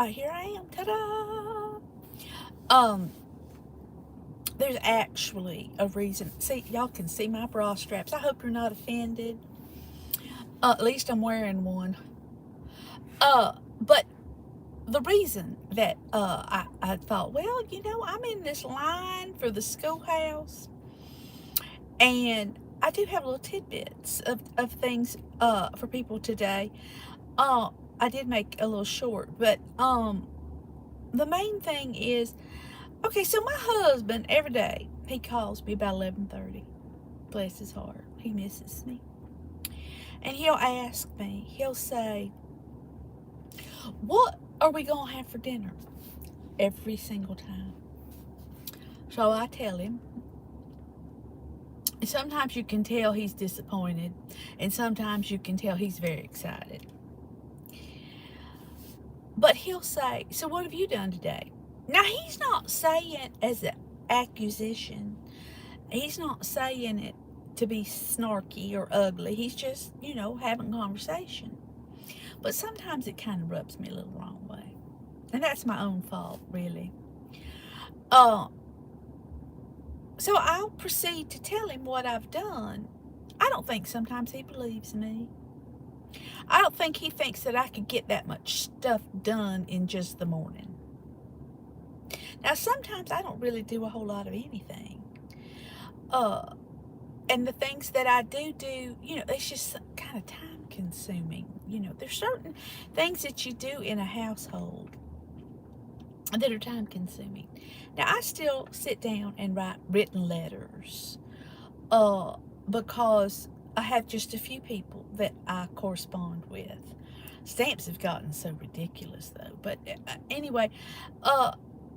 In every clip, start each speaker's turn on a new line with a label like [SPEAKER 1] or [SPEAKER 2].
[SPEAKER 1] Here I am. Ta-da! Um, there's actually a reason. See, y'all can see my bra straps. I hope you're not offended. At least I'm wearing one. But the reason that I thought, well, I'm in this line for the schoolhouse, and I do have little tidbits of things for people today. Uh, I did make a little short, but the main thing is, okay, so my husband every day he calls me about 11:30. Bless his heart, he misses me, and he'll ask me. He'll say, "What are we gonna have for dinner?" Every single time. So I tell him. And sometimes you can tell he's disappointed, and sometimes you can tell he's very excited. But he'll say, "So what have you done today?" Now, he's not saying as an accusation, he's not saying it to be snarky or ugly. He's just, having conversation. But sometimes it kind of rubs me a little wrong way. And that's my own fault, really. Uh, so I'll proceed to tell him what I've done. I don't think sometimes he believes me. I don't think he thinks that I could get that much stuff done in just the morning. Now, sometimes I don't really do a whole lot of anything. Uh, and the things that I do, it's just kind of time consuming. There's certain things that you do in a household that are time consuming. Now, I still sit down and write written letters because I have just a few people that I correspond with. Stamps have gotten so ridiculous, though. But anyway, uh,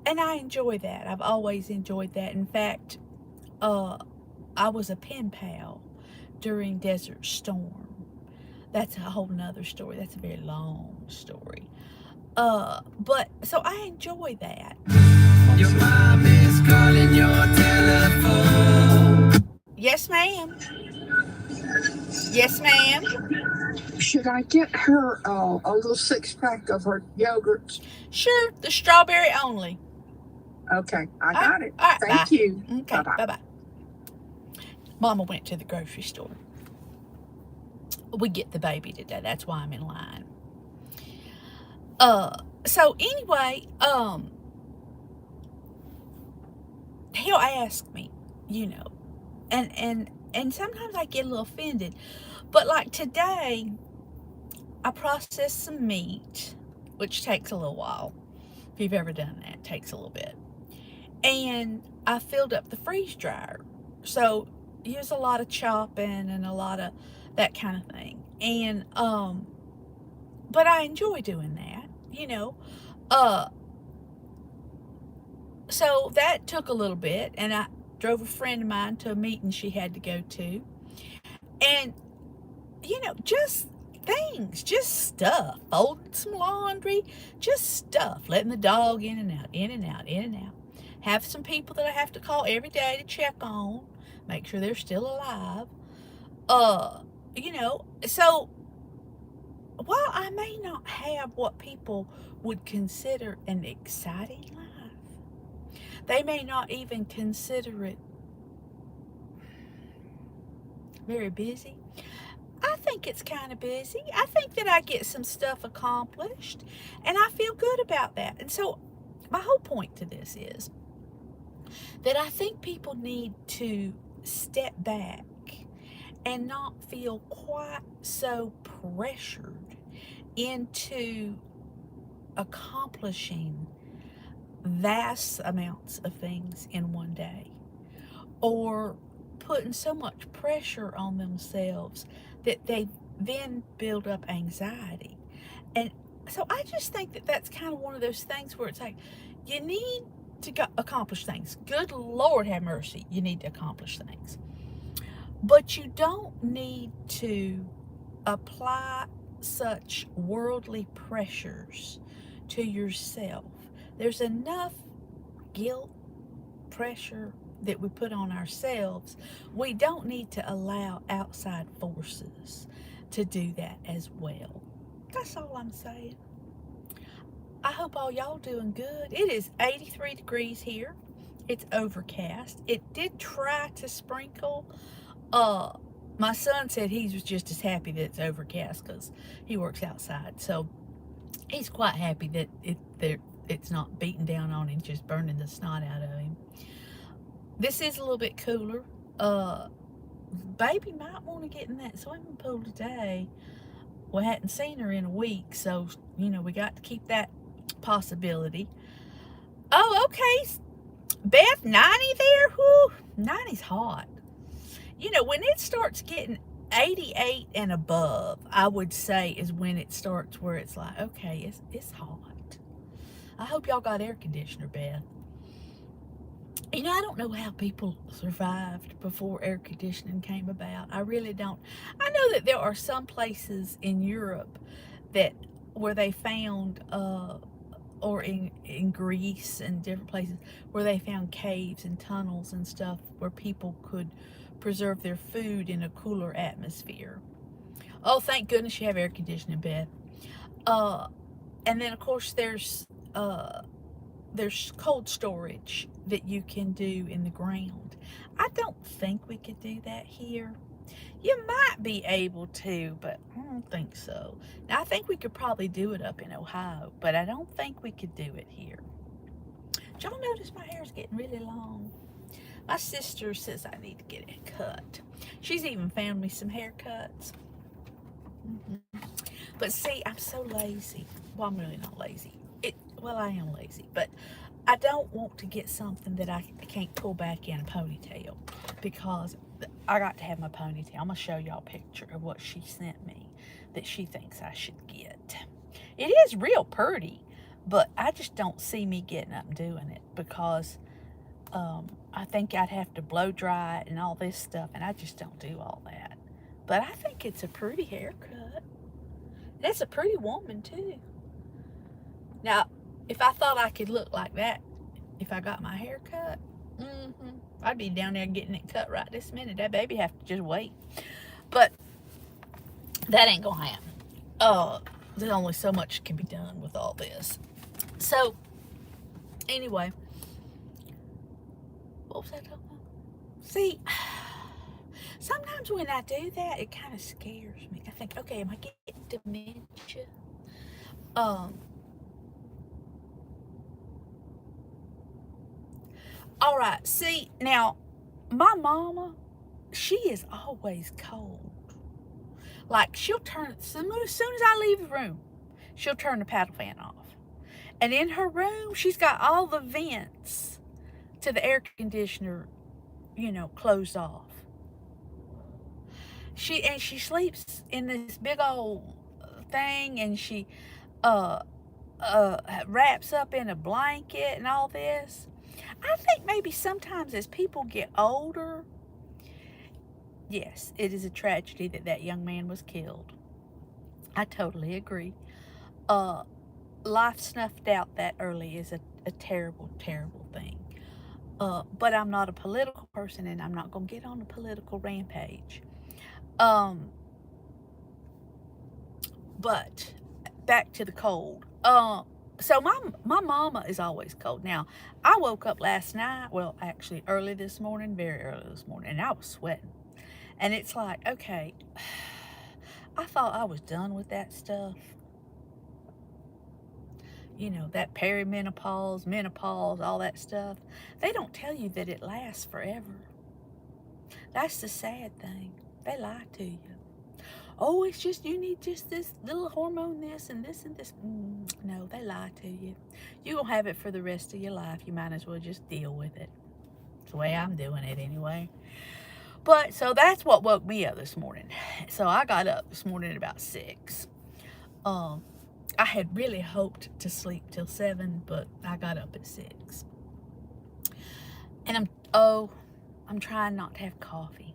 [SPEAKER 1] and I enjoy that. I've always enjoyed that. In fact, uh, I was a pen pal during Desert Storm. That's a whole nother story. That's a very long story. But so I enjoy that. Your mom is calling your telephone. Yes, ma'am. Yes, ma'am.
[SPEAKER 2] Should I get her a little six pack of her yogurts?
[SPEAKER 1] Sure, the strawberry only.
[SPEAKER 2] Okay, I
[SPEAKER 1] All right,
[SPEAKER 2] got it.
[SPEAKER 1] all right, bye.
[SPEAKER 2] Thank you. Bye
[SPEAKER 1] Okay,
[SPEAKER 2] bye.
[SPEAKER 1] bye bye. Mama went to the grocery store. We get the baby today. That's why I'm in line. Uh, so anyway, he'll ask me, you know, and sometimes I get a little offended, but like today, I processed some meat, which takes a little while. If you've ever done that, it takes a little bit. And I filled up the freeze dryer. So there's a lot of chopping and a lot of that kind of thing. And but I enjoy doing that. Uh so that took a little bit, and I drove a friend of mine to a meeting she had to go to. And just things, just stuff, folding some laundry, just stuff, letting the dog in and out, in and out, in and out. Have some people that I have to call every day to check on, make sure they're still alive. So while I may not have what people would consider an exciting life, they may not even consider it very busy. I think it's kind of busy. I think that I get some stuff accomplished, and I feel good about that. And so, my whole point to this is that I think people need to step back and not feel quite so pressured into accomplishing vast amounts of things in one day, or putting so much pressure on themselves that they then build up anxiety. And so I just think that that's kind of one of those things where it's like you need to accomplish things. Good Lord have mercy, you need to accomplish things. But you don't need to apply such worldly pressures to yourself. There's enough guilt, pressure that we put on ourselves. We don't need to allow outside forces to do that as well. That's all I'm saying. I hope all y'all doing good. It is 83 degrees here. It's overcast. It did try to sprinkle. My son said he was just as happy that it's overcast because he works outside. So he's quite happy that it's not beating down on him, just burning the snot out of him. This is a little bit cooler. Baby might want to get in that swimming pool today. We hadn't seen her in a week, so we got to keep that possibility. Oh, okay. Beth, 90 there? Whew, 90's hot. When it starts getting 88 and above, I would say is when it starts where it's like, okay, it's hot. I hope y'all got air conditioner, Beth. I don't know how people survived before air conditioning came about. I really don't. I know that there are some places in Europe where they found, or in Greece and different places, where they found caves and tunnels and stuff where people could preserve their food in a cooler atmosphere. Oh, thank goodness you have air conditioning, Beth. And then, of course, there's cold storage that you can do in the ground. I don't think we could do that here. You might be able to, but I don't think so. Now, I think we could probably do it up in Ohio, but I don't think we could do it here. Did y'all notice my hair's getting really long? My sister says I need to get it cut. She's even found me some haircuts. But see, I'm so lazy. Well, I'm really not lazy. I am lazy, but I don't want to get something that I can't pull back in a ponytail, because I got to have my ponytail. I'm going to show y'all a picture of what she sent me that she thinks I should get. It is real pretty, but I just don't see me getting up and doing it, because I think I'd have to blow dry it and all this stuff, and I just don't do all that. But I think it's a pretty haircut. It's a pretty woman, too. Now, if I thought I could look like that if I got my hair cut, I'd be down there getting it cut right this minute. That baby have to just wait. But that ain't gonna happen. There's only so much can be done with all this. So, anyway, what was I talking about? See, sometimes when I do that, it kind of scares me. I think, okay, am I getting dementia? All right, see, now, my mama, she is always cold. Like, she'll turn, as soon as I leave the room, she'll turn the paddle fan off. And in her room, she's got all the vents to the air conditioner, closed off. She sleeps in this big old thing, and she wraps up in a blanket and all this. I think maybe sometimes as people get older, yes, it is a tragedy that young man was killed. I totally agree. Life snuffed out that early is a terrible, terrible thing. But I'm not a political person, and I'm not going to get on a political rampage. But back to the cold. So my mama is always cold. Now, I woke up last night, well, actually early this morning, very early this morning, and I was sweating. And it's like, okay, I thought I was done with that stuff. That perimenopause, menopause, all that stuff. They don't tell you that it lasts forever. That's the sad thing. They lie to you. Oh, it's just, you need just this little hormone, this and this and this. No, they lie to you. You're going to have it for the rest of your life. You might as well just deal with it. It's the way I'm doing it anyway. But, so that's what woke me up this morning. So I got up this morning at about 6. I had really hoped to sleep till 7, but I got up at 6. And I'm trying not to have coffee.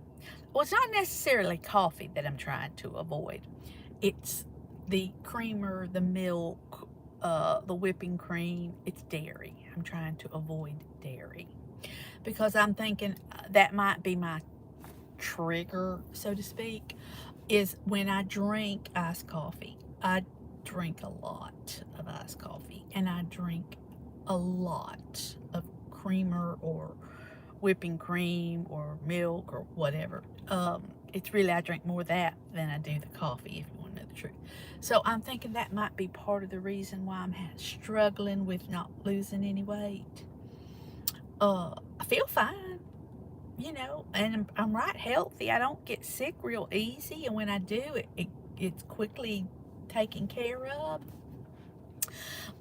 [SPEAKER 1] Well, it's not necessarily coffee that I'm trying to avoid. It's the creamer, the milk, the whipping cream. It's dairy. I'm trying to avoid dairy, because I'm thinking that might be my trigger, so to speak, is when I drink iced coffee. I drink a lot of iced coffee, and I drink a lot of creamer or whipping cream or milk or whatever. It's really, I drink more of that than I do the coffee, if you want to know the truth. So I'm thinking that might be part of the reason why I'm struggling with not losing any weight. I feel fine, you know, and I'm right healthy. I don't get sick real easy, and when I do, it's quickly taken care of.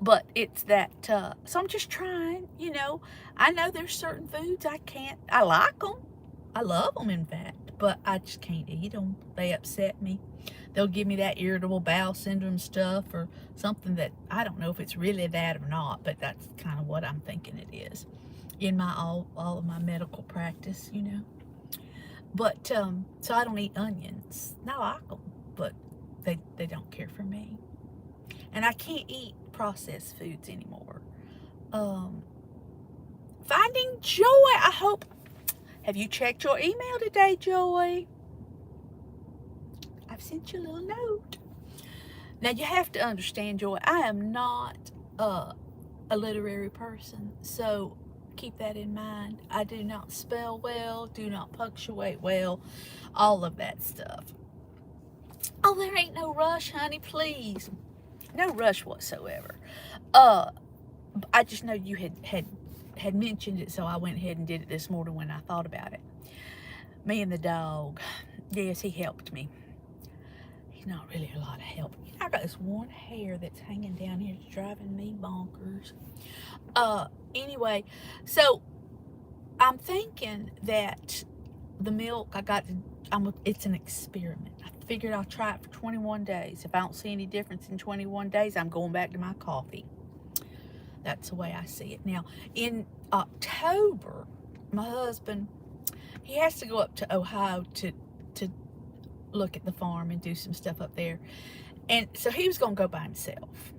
[SPEAKER 1] But it's that, so I'm just trying, you know. I know there's certain foods I like them. I love them, in fact, but I just can't eat them. They upset me. They'll give me that irritable bowel syndrome stuff or something that I don't know if it's really that or not, but that's kind of what I'm thinking it is in my all of my medical practice, you know. But so I don't eat onions. I like them, but they don't care for me. And I can't eat processed foods anymore. Finding Joy. I hope. Have you checked your email today, Joy? I've sent you a little note. Now you have to understand, Joy, I am not a literary person, so keep that in mind. I do not spell well, do not punctuate well, all of that stuff. Oh, there ain't no rush, honey, please. No rush whatsoever. I just know you had mentioned it, so I went ahead and did it this morning when I thought about it. Me and the dog. Yes, he helped me. He's not really a lot of help. You know, I got this one hair that's hanging down here. It's driving me bonkers. Anyway, so I'm thinking that the milk it's an experiment. I figured I'll try it for 21 days. If I don't see any difference in 21 days, I'm going back to my coffee. That's the way I see it. Now, in October, my husband, he has to go up to Ohio to look at the farm and do some stuff up there. And so he was going to go by himself.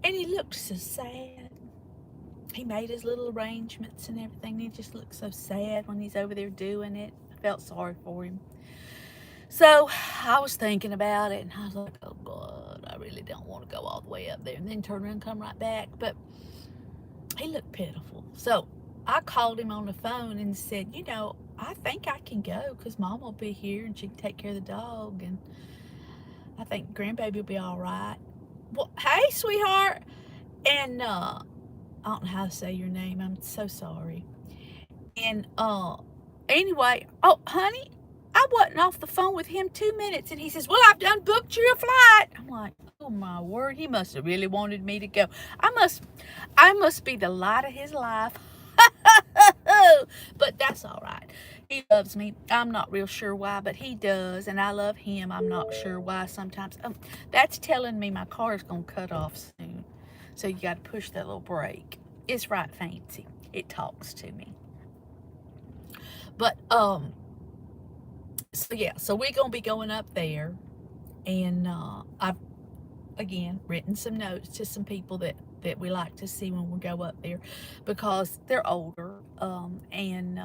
[SPEAKER 1] And he looked so sad. He made his little arrangements and everything. He just looked so sad when he's over there doing it. I felt sorry for him. So I was thinking about it, and I was like, oh, God, I really don't want to go all the way up there and then turn around and come right back. But he looked pitiful. So I called him on the phone and said, you know, I think I can go because Mom will be here and she can take care of the dog. And I think grandbaby will be all right. Well, hey, sweetheart. And I don't know how to say your name. I'm so sorry. And anyway, oh, honey, I wasn't off the phone with him 2 minutes. And he says, well, I've done booked you a flight. I'm like, oh, my word. He must have really wanted me to go. I must be the light of his life. But that's all right. He loves me. I'm not real sure why, but he does, and I love him. I'm not sure why sometimes. That's telling me my car is going to cut off soon. So you got to push that little brake. It's right fancy. It talks to me. But so yeah, so we're going to be going up there, and I've again written some notes to some people that we like to see when we go up there, because they're older, and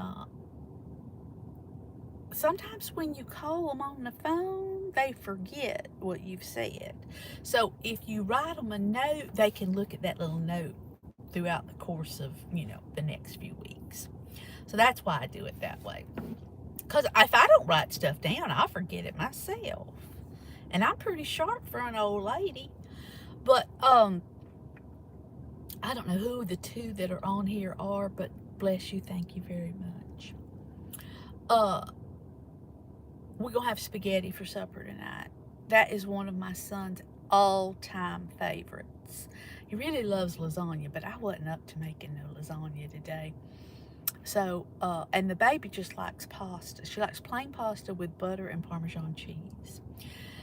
[SPEAKER 1] sometimes when you call them on the phone, they forget what you've said. So if you write them a note, they can look at that little note throughout the course of, you know, the next few weeks. So that's why I do it that way. Because if I don't write stuff down, I'll forget it myself. And I'm pretty sharp for an old lady. But I don't know who the two that are on here are, but bless you, thank you very much. We're going to have spaghetti for supper tonight. That is one of my son's all-time favorites. He really loves lasagna, but I wasn't up to making no lasagna today. So, and the baby just likes pasta. She likes plain pasta with butter and Parmesan cheese.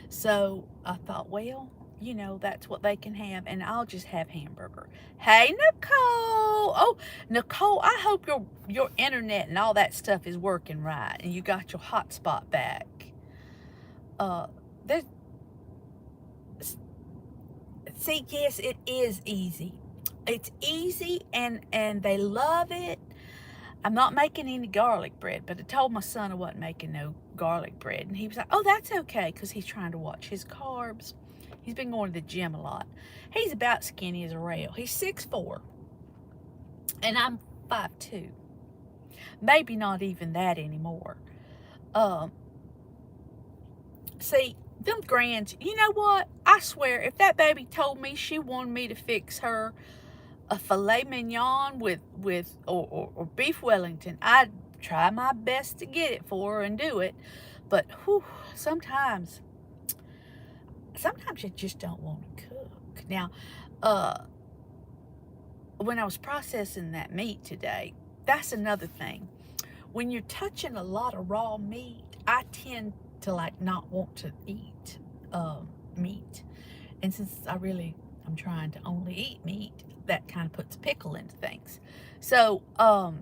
[SPEAKER 1] So I thought, well, you know, that's what they can have, and I'll just have hamburger. Hey, Nicole. Oh, Nicole, I hope your internet and all that stuff is working right, and you got your hotspot back. See, yes, it is easy. It's easy, and they love it. I'm not making any garlic bread, but I told my son I wasn't making no garlic bread, and he was like, oh, that's okay, because he's trying to watch his carbs. He's been going to the gym a lot. He's about skinny as a rail. He's 6'4", and I'm 5'2". Maybe not even that anymore. See, them grands, you know what? I swear, if that baby told me she wanted me to fix her a filet mignon or beef Wellington, I'd try my best to get it for her and do it. But whew, sometimes you just don't want to cook. Now, when I was processing that meat today, that's another thing. When you're touching a lot of raw meat, I tend to like not want to eat meat. And since I'm trying to only eat meat, that kind of puts a pickle into things. So I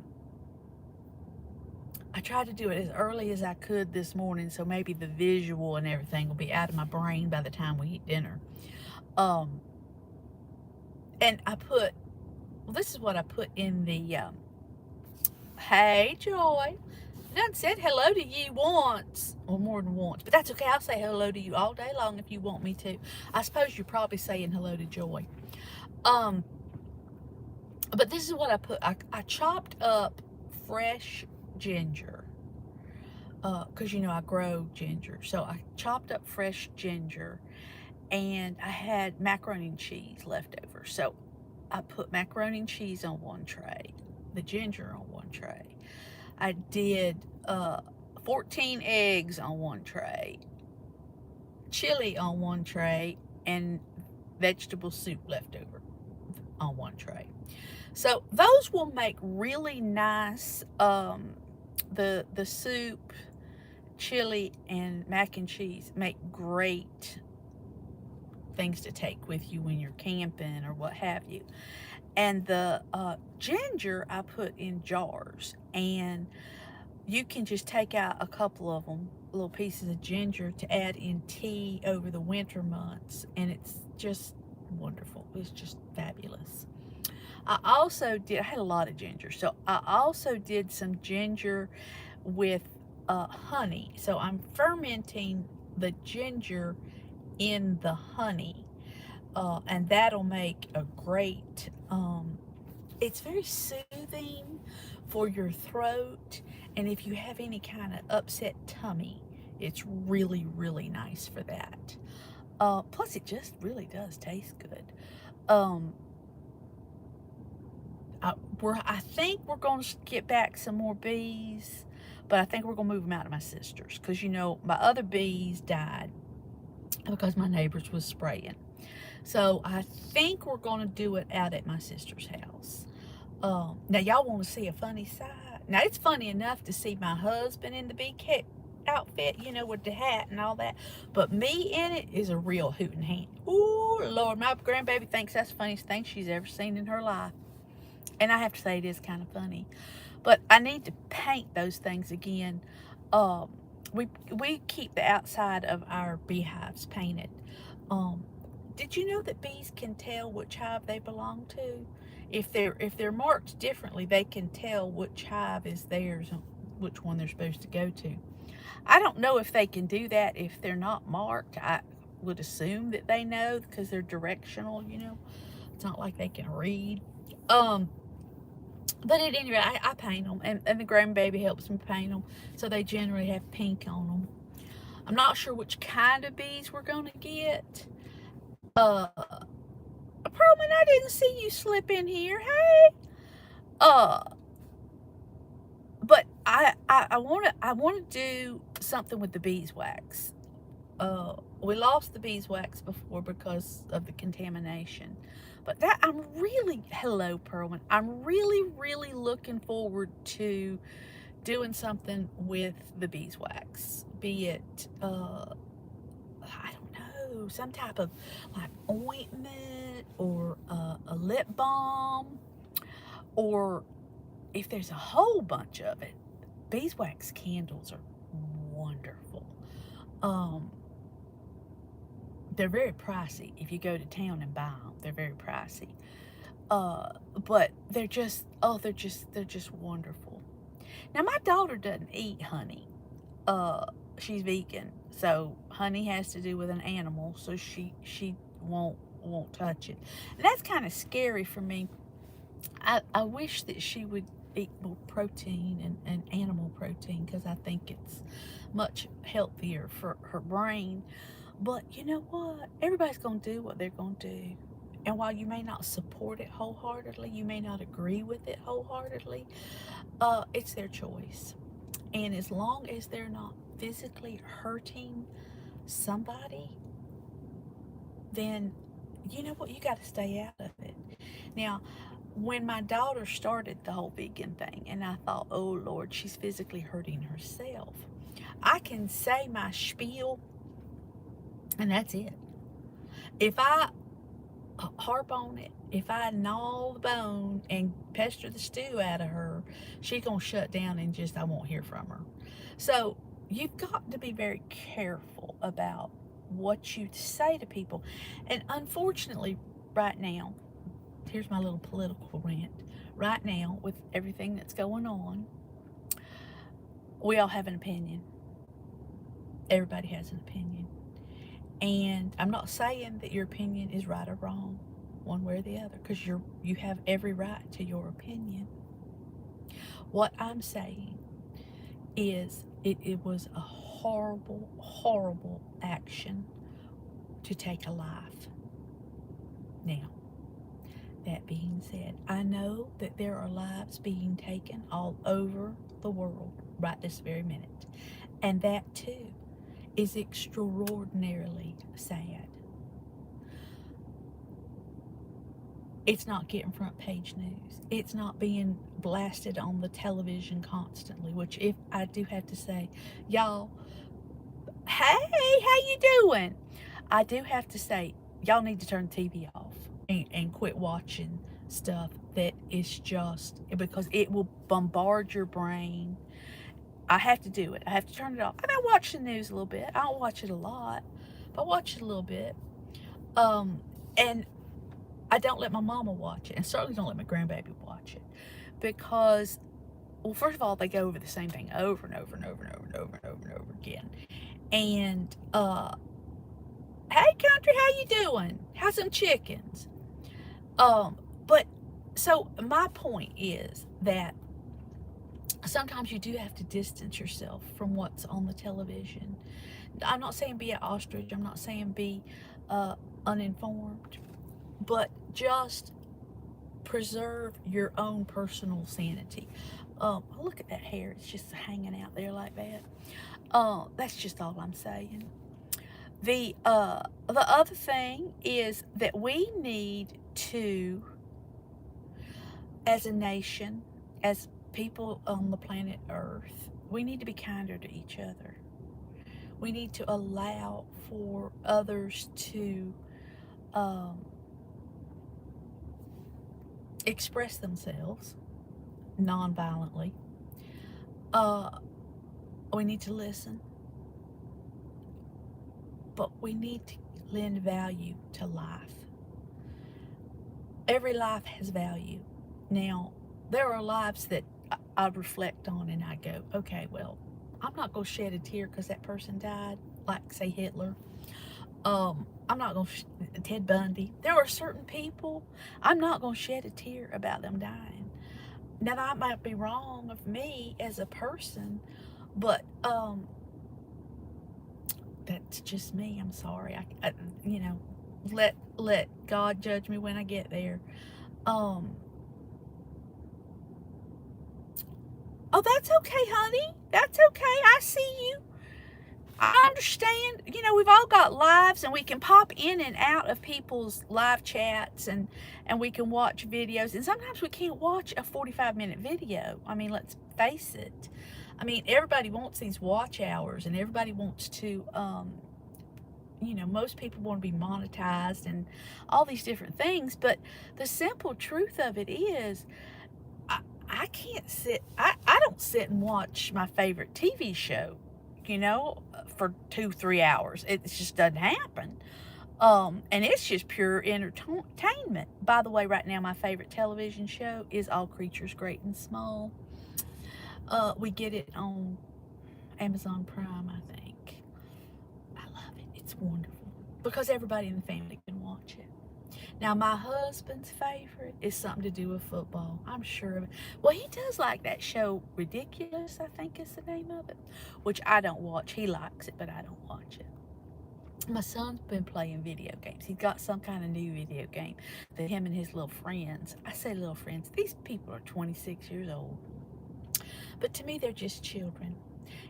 [SPEAKER 1] tried to do it as early as I could this morning, so maybe the visual and everything will be out of my brain by the time we eat dinner. And this is what I put in the, hey, Joy. I done said hello to you once, or more than once, but that's okay. I'll say hello to you all day long if you want me to. I suppose you're probably saying hello to Joy. But this is what I put. I chopped up fresh ginger, because I grow ginger. So I chopped up fresh ginger, and I had macaroni and cheese left over. So I put macaroni and cheese on one tray, the ginger on one tray. I did 14 eggs on one tray, chili on one tray, and vegetable soup left over on one tray. So those will make really nice, the soup, chili, and mac and cheese make great things to take with you when you're camping or what have you. And the ginger I put in jars, and you can just take out a couple of them, little pieces of ginger, to add in tea over the winter months, and it's just wonderful. It's just fabulous. I had a lot of ginger, so I also did some ginger with honey. So I'm fermenting the ginger in the honey, and that'll make a great, it's very soothing for your throat, and if you have any kind of upset tummy, it's really, really nice for that. Plus, it just really does taste good. I think we're going to get back some more bees, but I think we're going to move them out to my sister's, because my other bees died because my neighbors was spraying. So I think we're going to do it out at my sister's house. Now y'all want to see a funny side? Now it's funny enough to see my husband in the bee cat outfit, with the hat and all that, but me in it is a real hootin' hand. Ooh, Lord, my grandbaby thinks that's the funniest thing she's ever seen in her life. And I have to say, it is kind of funny. But I need to paint those things again. We keep the outside of our beehives painted. Did you know that bees can tell which hive they belong to? If they're marked differently, they can tell which hive is theirs and which one they're supposed to go to. I don't know if they can do that if they're not marked. I would assume that they know, because they're directional, It's not like they can read. But at any rate, I paint them, and the grandbaby helps me paint them, so they generally have pink on them. I'm not sure which kind of bees we're going to get. Pearlman, I didn't see you slip in here. Hey. But I want to do something with the beeswax. We lost the beeswax before because of the contamination. But hello, Perlman. I'm really, really looking forward to doing something with the beeswax. Be it, I don't know, some type of like ointment, or a lip balm, or if there's a whole bunch of it, beeswax candles are wonderful. They're very pricey. If you go to town and buy them, they're very pricey. But they're just wonderful. Now, my daughter doesn't eat honey. she's vegan, so honey has to do with an animal, so she won't touch it. And that's kind of scary for me. I wish that she would eat more protein and animal protein, because I think it's much healthier for her brain. But you know what? Everybody's going to do what they're going to do. And while you may not support it wholeheartedly, you may not agree with it wholeheartedly, it's their choice. And as long as they're not physically hurting somebody, then you know what? You got to stay out of it. Now, when my daughter started the whole vegan thing, and I thought, oh Lord, she's physically hurting herself, I can say my spiel, and that's it. If I harp on it, if I gnaw the bone and pester the stew out of her, she's going to shut down and just, I won't hear from her. So you've got to be very careful about what you say to people. And unfortunately, right now, here's my little political rant. Right now, with everything that's going on, we all have an opinion. Everybody has an opinion. And I'm not saying that your opinion is right or wrong, one way or the other, because you have every right to your opinion. What I'm saying is it was a horrible, horrible action to take a life. Now, that being said, I know that there are lives being taken all over the world right this very minute. And that too is extraordinarily sad. It's not getting front page news. It's not being blasted on the television constantly, which, if I do have to say, y'all, hey, how you doing? I do have to say, y'all need to turn the TV off and quit watching stuff that is just, because it will bombard your brain. I have to do it. I have to turn it off. I watch the news a little bit. I don't watch it a lot, but I watch it a little bit. And I don't let my mama watch it, and certainly don't let my grandbaby watch it, because, well, first of all, they go over the same thing over and over and over and over and over and over and over again. And hey country, how you doing? How's some chickens? But so my point is that sometimes you do have to distance yourself from what's on the television. I'm not saying be an ostrich. I'm not saying be uninformed, but just preserve your own personal sanity. Look at that hair. It's just hanging out there like that. That's just all I'm saying. The other thing is that we need to, as a nation, as people on the planet Earth, we need to be kinder to each other. We need to allow for others to express themselves non-violently. We need to listen, but we need to lend value to life. Every life has value. Now, there are lives that I reflect on and I go, okay, well, I'm not going to shed a tear because that person died, like, say, Hitler. I'm not going to, Ted Bundy. There are certain people, I'm not going to shed a tear about them dying. Now, that might be wrong of me as a person, but that's just me. I'm sorry. I let God judge me when I get there. Oh, that's okay, honey. That's okay. I see you. I understand. We've all got lives, and we can pop in and out of people's live chats, and we can watch videos. And sometimes we can't watch a 45-minute video. I mean, let's face it. I mean, everybody wants these watch hours, and everybody wants to, most people want to be monetized and all these different things. But the simple truth of it is, I can't sit, I don't sit and watch my favorite TV show, for 2-3 hours. It just doesn't happen. And it's just pure entertainment. By the way, right now, my favorite television show is All Creatures Great and Small. We get it on Amazon Prime, I think. I love it. It's wonderful because everybody in the family can watch it. Now, my husband's favorite is something to do with football. I'm sure of it. Well, he does like that show, Ridiculous, I think is the name of it, which I don't watch. He likes it, but I don't watch it. My son's been playing video games. He's got some kind of new video game that him and his little friends, I say little friends, these people are 26 years old. But to me, they're just children.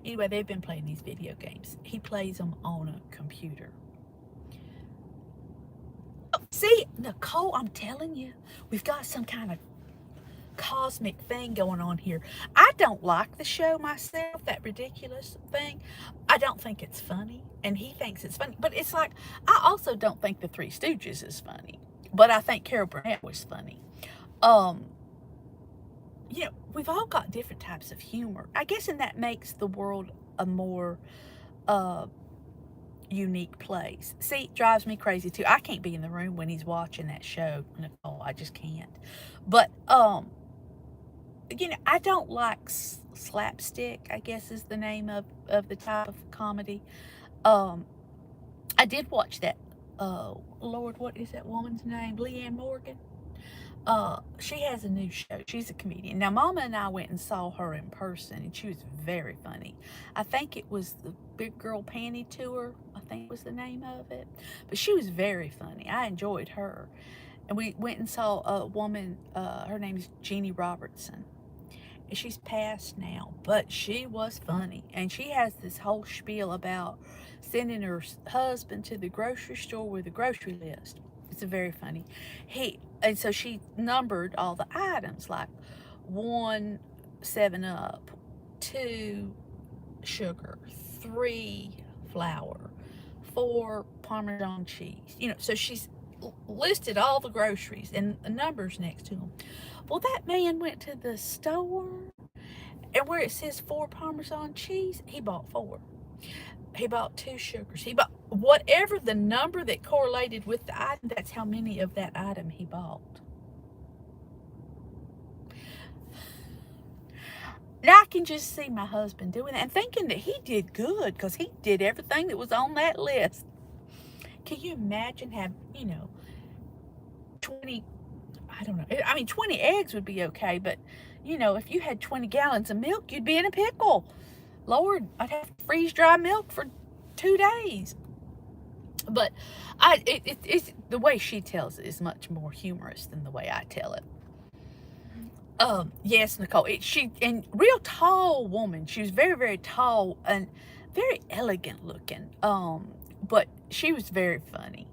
[SPEAKER 1] Anyway, they've been playing these video games. He plays them on a computer. Oh, see, Nicole, I'm telling you, we've got some kind of cosmic thing going on here. I don't like the show myself, that Ridiculous thing. I don't think it's funny, and he thinks it's funny. But it's like, I also don't think the Three Stooges is funny, but I think Carol Burnett was funny. You know, we've all got different types of humor, I guess, and that makes the world a more unique place. See, it drives me crazy too. I can't be in the room when he's watching that show, Nicole. I just can't. But you know, I don't like slapstick, I guess is the name of the type of comedy. I did watch that, Lord, what is that woman's name? Leanne Morgan. She has a new show. She's a comedian. Now, Mama and I went and saw her in person, and she was very funny. I think it was the Big Girl Panty Tour, I think was the name of it. But she was very funny. I enjoyed her. And we went and saw a woman, her name is Jeannie Robertson. And she's passed now, but she was funny. And she has this whole spiel about sending her husband to the grocery store with a grocery list. It's very funny. And so she numbered all the items, like 1 7-Up, 2 sugar, 3 flour, 4 Parmesan cheese. You know, so she's listed all the groceries and the numbers next to them. Well, that man went to the store, and where it says 4 Parmesan cheese, he bought 4. He bought 2 sugars. He bought whatever the number that correlated with the item, that's how many of that item he bought. Now I can just see my husband doing that and thinking that he did good because he did everything that was on that list. Can you imagine having, you know, 20, I don't know, I mean, 20 eggs would be okay, but, you know, if you had 20 gallons of milk, you'd be in a pickle. Lord, I'd have to freeze dry milk for 2 days. But it's the way she tells it is much more humorous than the way I tell it. Yes, Nicole. And real tall woman. She was very, very tall and very elegant looking. But she was very funny.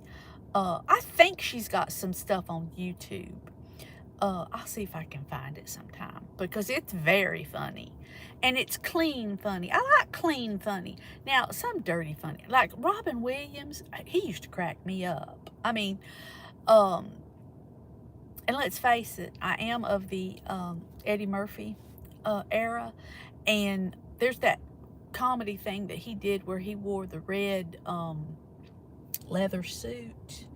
[SPEAKER 1] I think she's got some stuff on YouTube. I'll see if I can find it sometime because it's very funny. And it's clean funny. I like clean funny. Now, some dirty funny. Like Robin Williams, he used to crack me up. I mean, and let's face it, I am of the Eddie Murphy era. And there's that comedy thing that he did where he wore the red leather suit.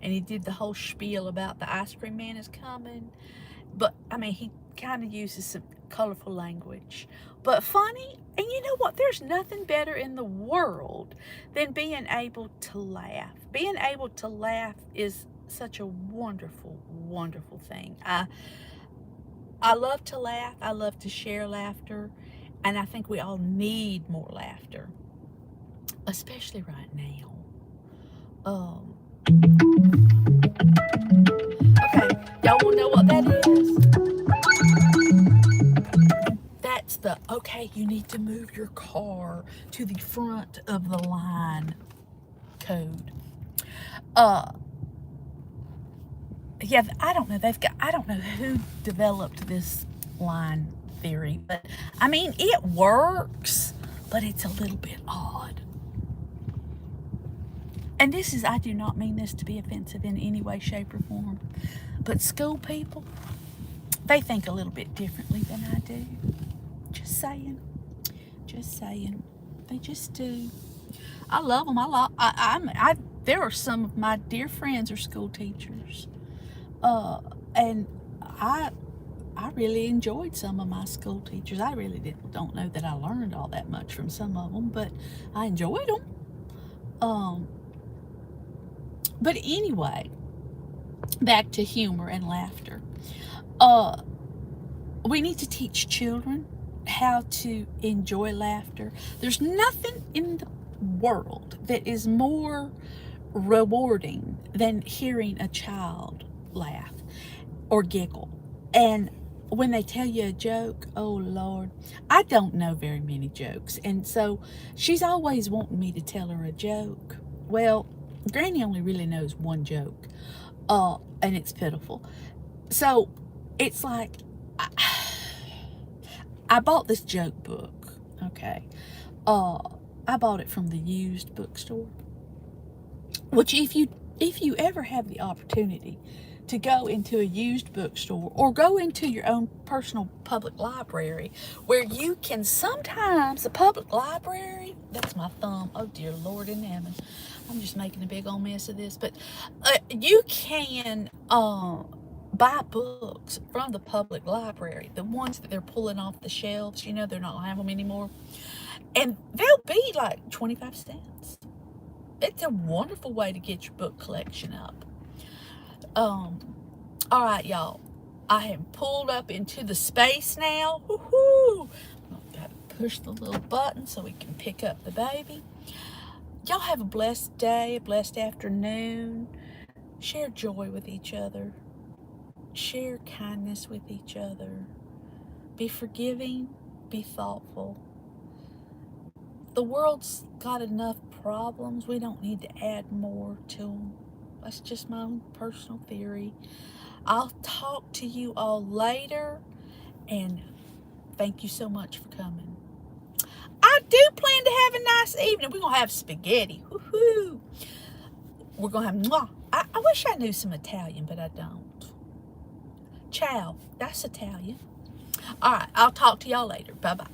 [SPEAKER 1] And he did the whole spiel about the ice cream man is coming. But, I mean, he kind of uses some colorful language. But funny, and you know what? There's nothing better in the world than being able to laugh. Being able to laugh is such a wonderful, wonderful thing. I love to laugh. I love to share laughter. And I think we all need more laughter. Especially right now. Okay, y'all want to know what that is? That's the, okay, you need to move your car to the front of the line code. Yeah, I don't know. I don't know who developed this line theory, but I mean, it works, but it's a little bit odd. And this is, I do not mean this to be offensive in any way, shape, or form, but school people, they think a little bit differently than I do. Just saying. Just saying. They just do. I love them. There are some of my dear friends are school teachers. And I I really enjoyed some of my school teachers. I really don't know that I learned all that much from some of them, but I enjoyed them. But anyway, back to humor and laughter. We need to teach children how to enjoy laughter. There's nothing in the world that is more rewarding than hearing a child laugh or giggle. And when they tell you a joke, oh Lord, I don't know very many jokes. And so she's always wanting me to tell her a joke. Well, Granny only really knows one joke, and it's pitiful. So it's like, I bought this joke book, okay? I bought it from the used bookstore, which if you ever have the opportunity to go into a used bookstore or go into your own personal public library, where you can sometimes, the public library, that's my thumb, oh dear Lord in heaven, I'm just making a big old mess of this, but you can buy books from the public library, the ones that they're pulling off the shelves, you know, they're not having them anymore, and they'll be like 25 cents. It's a wonderful way to get your book collection up. All right, y'all. I have pulled up into the space now. Woohoo! I've got to push the little button so we can pick up the baby. Y'all have a blessed day, a blessed afternoon. Share joy with each other. Share kindness with each other. Be forgiving. Be thoughtful. The world's got enough problems. We don't need to add more to them. That's just my own personal theory. I'll talk to you all later, and thank you so much for coming. I do plan to have a nice evening. We're going to have spaghetti. Woohoo! We're going to have mwah. I wish I knew some Italian, but I don't. Ciao. That's Italian. All right. I'll talk to y'all later. Bye-bye.